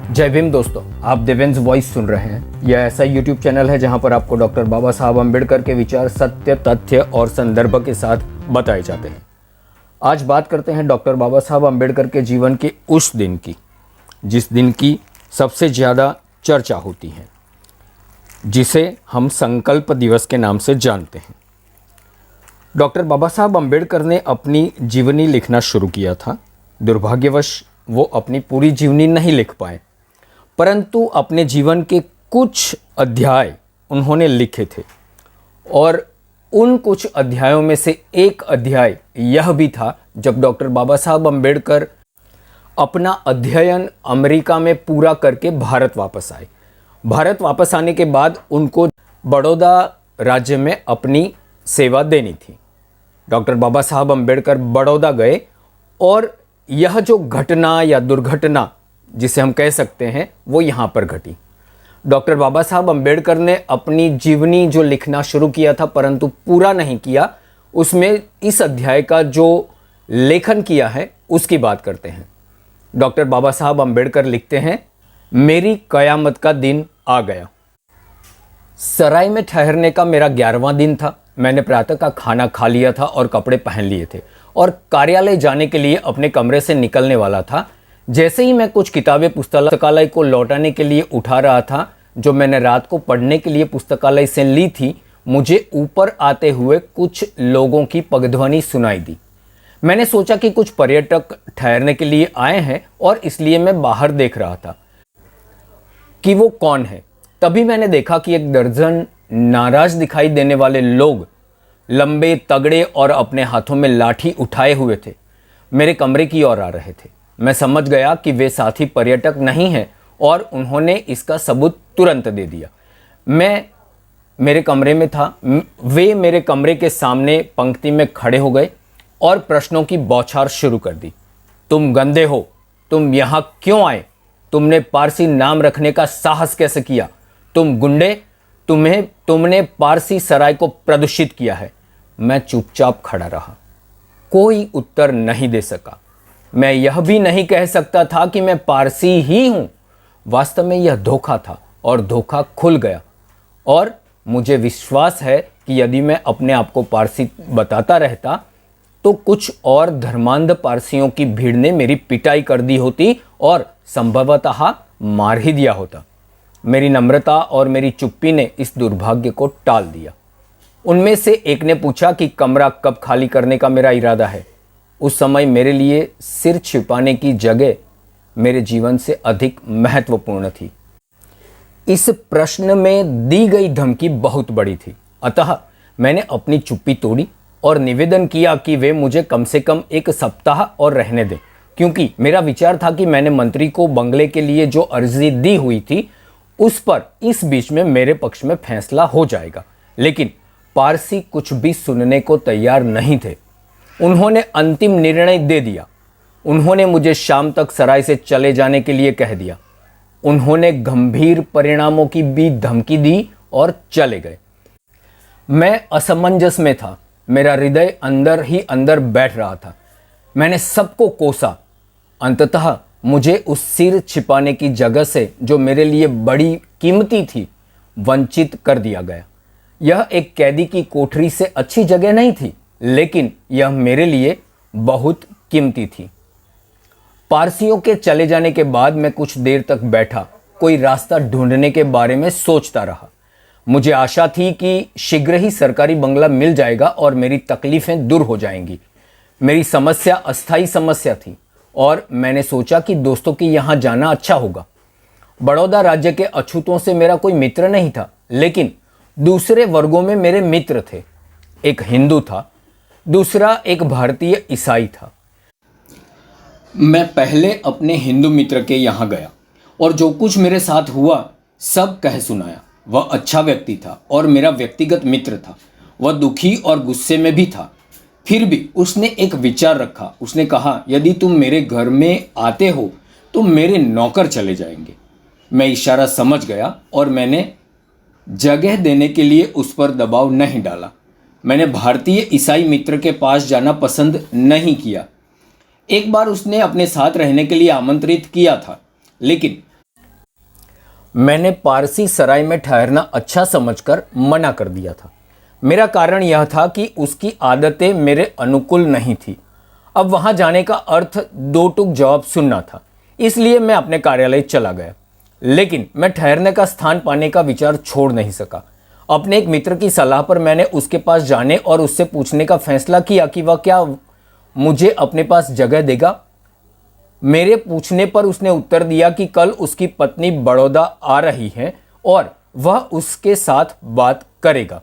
जय भीम दोस्तों, आप देवेंद्र वॉइस सुन रहे हैं। यह ऐसा यूट्यूब चैनल है जहां पर आपको डॉक्टर बाबा साहब अम्बेडकर के विचार सत्य, तथ्य और संदर्भ के साथ बताए जाते हैं। आज बात करते हैं डॉक्टर बाबा साहब अम्बेडकर के जीवन के उस दिन की, जिस दिन की सबसे ज़्यादा चर्चा होती है, जिसे हम संकल्प दिवस के नाम से जानते हैं। डॉक्टर बाबा साहब अम्बेडकर ने अपनी जीवनी लिखना शुरू किया था। दुर्भाग्यवश वो अपनी पूरी जीवनी नहीं लिख पाए, परंतु अपने जीवन के कुछ अध्याय उन्होंने लिखे थे। और उन कुछ अध्यायों में से एक अध्याय यह भी था जब डॉक्टर बाबा साहब अम्बेडकर अपना अध्ययन अमेरिका में पूरा करके भारत वापस आए। भारत वापस आने के बाद उनको बड़ौदा राज्य में अपनी सेवा देनी थी। डॉक्टर बाबा साहब अम्बेडकर बड़ौदा गए और यह जो घटना या दुर्घटना जिसे हम कह सकते हैं वो यहाँ पर घटी। डॉक्टर बाबा साहब अम्बेडकर ने अपनी जीवनी जो लिखना शुरू किया था परंतु पूरा नहीं किया, उसमें इस अध्याय का जो लेखन किया है उसकी बात करते हैं। डॉक्टर बाबा साहब अम्बेडकर लिखते हैं, मेरी कयामत का दिन आ गया। सराय में ठहरने का मेरा 11वां दिन था। मैंने प्रातः का खाना खा लिया था और कपड़े पहन लिए थे और कार्यालय जाने के लिए अपने कमरे से निकलने वाला था। जैसे ही मैं कुछ किताबें पुस्तकालय को लौटाने के लिए उठा रहा था, जो मैंने रात को पढ़ने के लिए पुस्तकालय से ली थी, मुझे ऊपर आते हुए कुछ लोगों की पगध्वनि सुनाई दी। मैंने सोचा कि कुछ पर्यटक ठहरने के लिए आए हैं और इसलिए मैं बाहर देख रहा था कि वो कौन है। तभी मैंने देखा कि 1 दर्जन नाराज दिखाई देने वाले लोग लंबे, तगड़े और अपने हाथों में लाठी उठाए हुए थे, मेरे कमरे की ओर आ रहे थे। मैं समझ गया कि वे साथी पर्यटक नहीं हैं और उन्होंने इसका सबूत तुरंत दे दिया। मैं मेरे कमरे में था। वे मेरे कमरे के सामने पंक्ति में खड़े हो गए और प्रश्नों की बौछार शुरू कर दी। तुम गंदे हो, तुम यहाँ क्यों आए? तुमने पारसी नाम रखने का साहस कैसे किया? तुम गुंडे, तुमने पारसी सराय को प्रदूषित किया है। मैं चुपचाप खड़ा रहा, कोई उत्तर नहीं दे सका। मैं यह भी नहीं कह सकता था कि मैं पारसी ही हूं। वास्तव में यह धोखा था और धोखा खुल गया। और मुझे विश्वास है कि यदि मैं अपने आप को पारसी बताता रहता तो कुछ और धर्मांध पारसियों की भीड़ ने मेरी पिटाई कर दी होती और संभवतः मार ही दिया होता। मेरी नम्रता और मेरी चुप्पी ने इस दुर्भाग्य को टाल दिया। उनमें से एक ने पूछा कि कमरा कब खाली करने का मेरा इरादा है। उस समय मेरे लिए सिर छिपाने की जगह मेरे जीवन से अधिक महत्वपूर्ण थी। इस प्रश्न में दी गई धमकी बहुत बड़ी थी, अतः मैंने अपनी चुप्पी तोड़ी और निवेदन किया कि वे मुझे कम से कम 1 सप्ताह और रहने दें, क्योंकि मेरा विचार था कि मैंने मंत्री को बंगले के लिए जो अर्जी दी हुई थी उस पर इस बीच में मेरे पक्ष में फैसला हो जाएगा। लेकिन पारसी कुछ भी सुनने को तैयार नहीं थे। उन्होंने अंतिम निर्णय दे दिया। उन्होंने मुझे शाम तक सराय से चले जाने के लिए कह दिया। उन्होंने गंभीर परिणामों की भी धमकी दी और चले गए। मैं असमंजस में था। मेरा हृदय अंदर ही अंदर बैठ रहा था। मैंने सबको कोसा। अंततः मुझे उस सिर छिपाने की जगह से, जो मेरे लिए बड़ी कीमती थी, वंचित कर दिया गया। यह एक कैदी की कोठरी से अच्छी जगह नहीं थी, लेकिन यह मेरे लिए बहुत कीमती थी। पारसियों के चले जाने के बाद मैं कुछ देर तक बैठा, कोई रास्ता ढूंढने के बारे में सोचता रहा। मुझे आशा थी कि शीघ्र ही सरकारी बंगला मिल जाएगा और मेरी तकलीफें दूर हो जाएंगी। मेरी समस्या अस्थायी समस्या थी और मैंने सोचा कि दोस्तों के यहाँ जाना अच्छा होगा। बड़ौदा राज्य के अछूतों से मेरा कोई मित्र नहीं था, लेकिन दूसरे वर्गों में मेरे मित्र थे। एक हिंदू था, दूसरा एक भारतीय ईसाई था। मैं पहले अपने हिंदू मित्र के यहाँ गया और जो कुछ मेरे साथ हुआ सब कह सुनाया। वह अच्छा व्यक्ति था और मेरा व्यक्तिगत मित्र था। वह दुखी और गुस्से में भी था। फिर भी उसने एक विचार रखा। उसने कहा, यदि तुम मेरे घर में आते हो तो मेरे नौकर चले जाएंगे। मैं इशारा समझ गया और मैंने जगह देने के लिए उस पर दबाव नहीं डाला। मैंने भारतीय ईसाई मित्र के पास जाना पसंद नहीं किया। एक बार उसने अपने साथ रहने के लिए आमंत्रित किया था, लेकिन मैंने पारसी सराय में ठहरना अच्छा समझकर मना कर दिया था। मेरा कारण यह था कि उसकी आदतें मेरे अनुकूल नहीं थी। अब वहां जाने का अर्थ दो टूक जवाब सुनना था, इसलिए मैं अपने कार्यालय चला गया। लेकिन मैं ठहरने का स्थान पाने का विचार छोड़ नहीं सका। अपने एक मित्र की सलाह पर मैंने उसके पास जाने और उससे पूछने का फैसला किया कि वह क्या मुझे अपने पास जगह देगा। मेरे पूछने पर उसने उत्तर दिया कि कल उसकी पत्नी बड़ौदा आ रही है और वह उसके साथ बात करेगा।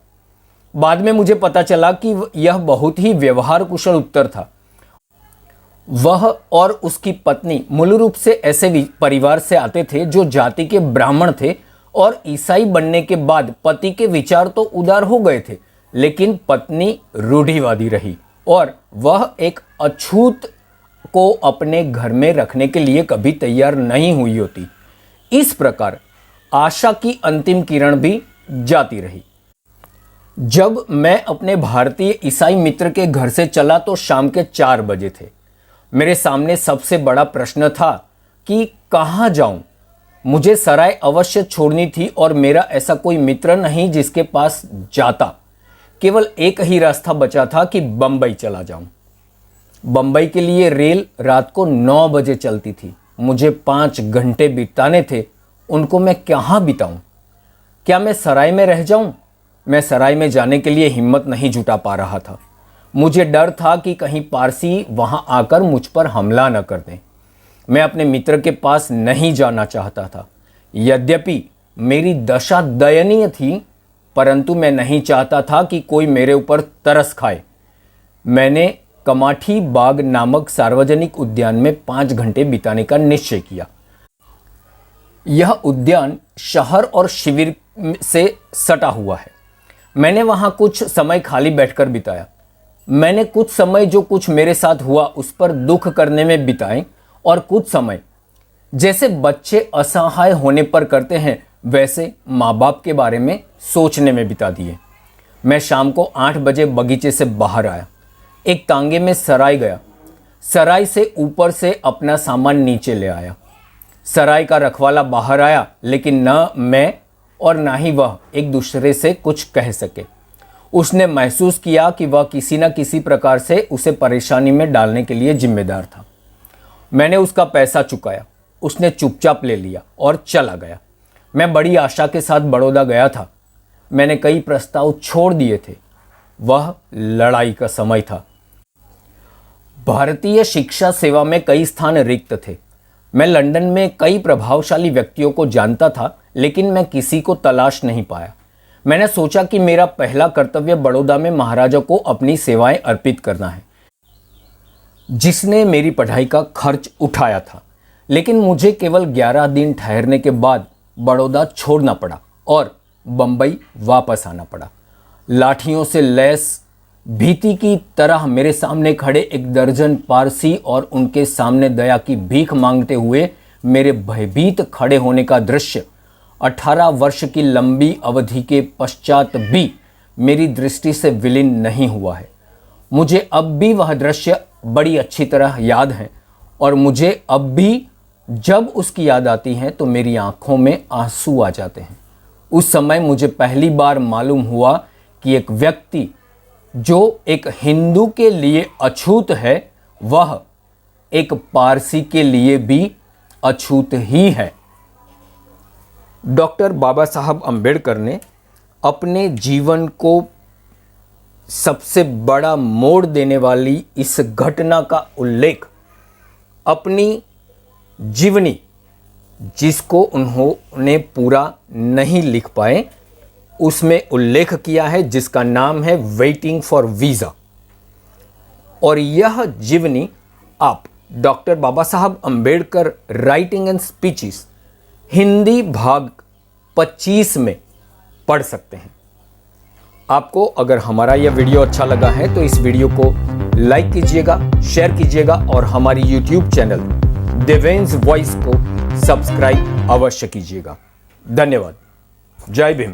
बाद में मुझे पता चला कि यह बहुत ही व्यवहार कुशल उत्तर था। वह और उसकी पत्नी मूल रूप से ऐसे परिवार से आते थे जो जाति के ब्राह्मण थे और ईसाई बनने के बाद पति के विचार तो उदार हो गए थे, लेकिन पत्नी रूढ़िवादी रही और वह एक अछूत को अपने घर में रखने के लिए कभी तैयार नहीं हुई होती। इस प्रकार आशा की अंतिम किरण भी जाती रही। जब मैं अपने भारतीय ईसाई मित्र के घर से चला तो शाम के 4 बजे थे। मेरे सामने सबसे बड़ा प्रश्न था कि कहाँ जाऊं। मुझे सराय अवश्य छोड़नी थी और मेरा ऐसा कोई मित्र नहीं जिसके पास जाता। केवल एक ही रास्ता बचा था कि बंबई चला जाऊं। बंबई के लिए रेल रात को 9 बजे चलती थी। मुझे 5 घंटे बिताने थे, उनको मैं कहाँ बिताऊं? क्या मैं सराय में रह जाऊं? मैं सराय में जाने के लिए हिम्मत नहीं जुटा पा रहा था। मुझे डर था कि कहीं पारसी वहां आकर मुझ पर हमला न कर दें। मैं अपने मित्र के पास नहीं जाना चाहता था। यद्यपि मेरी दशा दयनीय थी, परंतु मैं नहीं चाहता था कि कोई मेरे ऊपर तरस खाए। मैंने कमाठी बाग नामक सार्वजनिक उद्यान में 5 घंटे बिताने का निश्चय किया। यह उद्यान शहर और शिविर से सटा हुआ है। मैंने वहां कुछ समय खाली बैठकर बिताया। मैंने कुछ समय जो कुछ मेरे साथ हुआ उस पर दुख करने में बिताए और कुछ समय जैसे बच्चे असहाय होने पर करते हैं वैसे माँ बाप के बारे में सोचने में बिता दिए। मैं शाम को 8 बजे बगीचे से बाहर आया। एक तांगे में सराय गया। सराय से ऊपर से अपना सामान नीचे ले आया। सराय का रखवाला बाहर आया, लेकिन न मैं और ना ही वह एक दूसरे से कुछ कह सके। उसने महसूस किया कि वह किसी न किसी प्रकार से उसे परेशानी में डालने के लिए जिम्मेदार था। मैंने उसका पैसा चुकाया। उसने चुपचाप ले लिया और चला गया। मैं बड़ी आशा के साथ बड़ौदा गया था। मैंने कई प्रस्ताव छोड़ दिए थे। वह लड़ाई का समय था। भारतीय शिक्षा सेवा में कई स्थान रिक्त थे। मैं लंदन में कई प्रभावशाली व्यक्तियों को जानता था, लेकिन मैं किसी को तलाश नहीं पाया। मैंने सोचा कि मेरा पहला कर्तव्य बड़ौदा में महाराजा को अपनी सेवाएं अर्पित करना है, जिसने मेरी पढ़ाई का खर्च उठाया था। लेकिन मुझे केवल 11 दिन ठहरने के बाद बड़ौदा छोड़ना पड़ा और बंबई वापस आना पड़ा। लाठियों से लैस भीति की तरह मेरे सामने खड़े एक दर्जन पारसी और उनके सामने दया की भीख मांगते हुए मेरे भयभीत खड़े होने का दृश्य 18 वर्ष की लंबी अवधि के पश्चात भी मेरी दृष्टि से विलीन नहीं हुआ है। मुझे अब भी वह दृश्य बड़ी अच्छी तरह याद है और मुझे अब भी जब उसकी याद आती है तो मेरी आंखों में आंसू आ जाते हैं। उस समय मुझे पहली बार मालूम हुआ कि एक व्यक्ति जो एक हिंदू के लिए अछूत है, वह एक पारसी के लिए भी अछूत ही है। डॉक्टर बाबा साहब अंबेडकर ने अपने जीवन को सबसे बड़ा मोड़ देने वाली इस घटना का उल्लेख अपनी जीवनी, जिसको उन्होंने पूरा नहीं लिख पाए, उसमें उल्लेख किया है, जिसका नाम है वेटिंग फॉर वीज़ा। और यह जीवनी आप डॉक्टर बाबा साहब Ambedkar writing and speeches Hindi भाग 25 में पढ़ सकते हैं। आपको अगर हमारा यह वीडियो अच्छा लगा है तो इस वीडियो को लाइक कीजिएगा, शेयर कीजिएगा और हमारी यूट्यूब चैनल देवेंस वॉइस को सब्सक्राइब अवश्य कीजिएगा। धन्यवाद। जय भीम।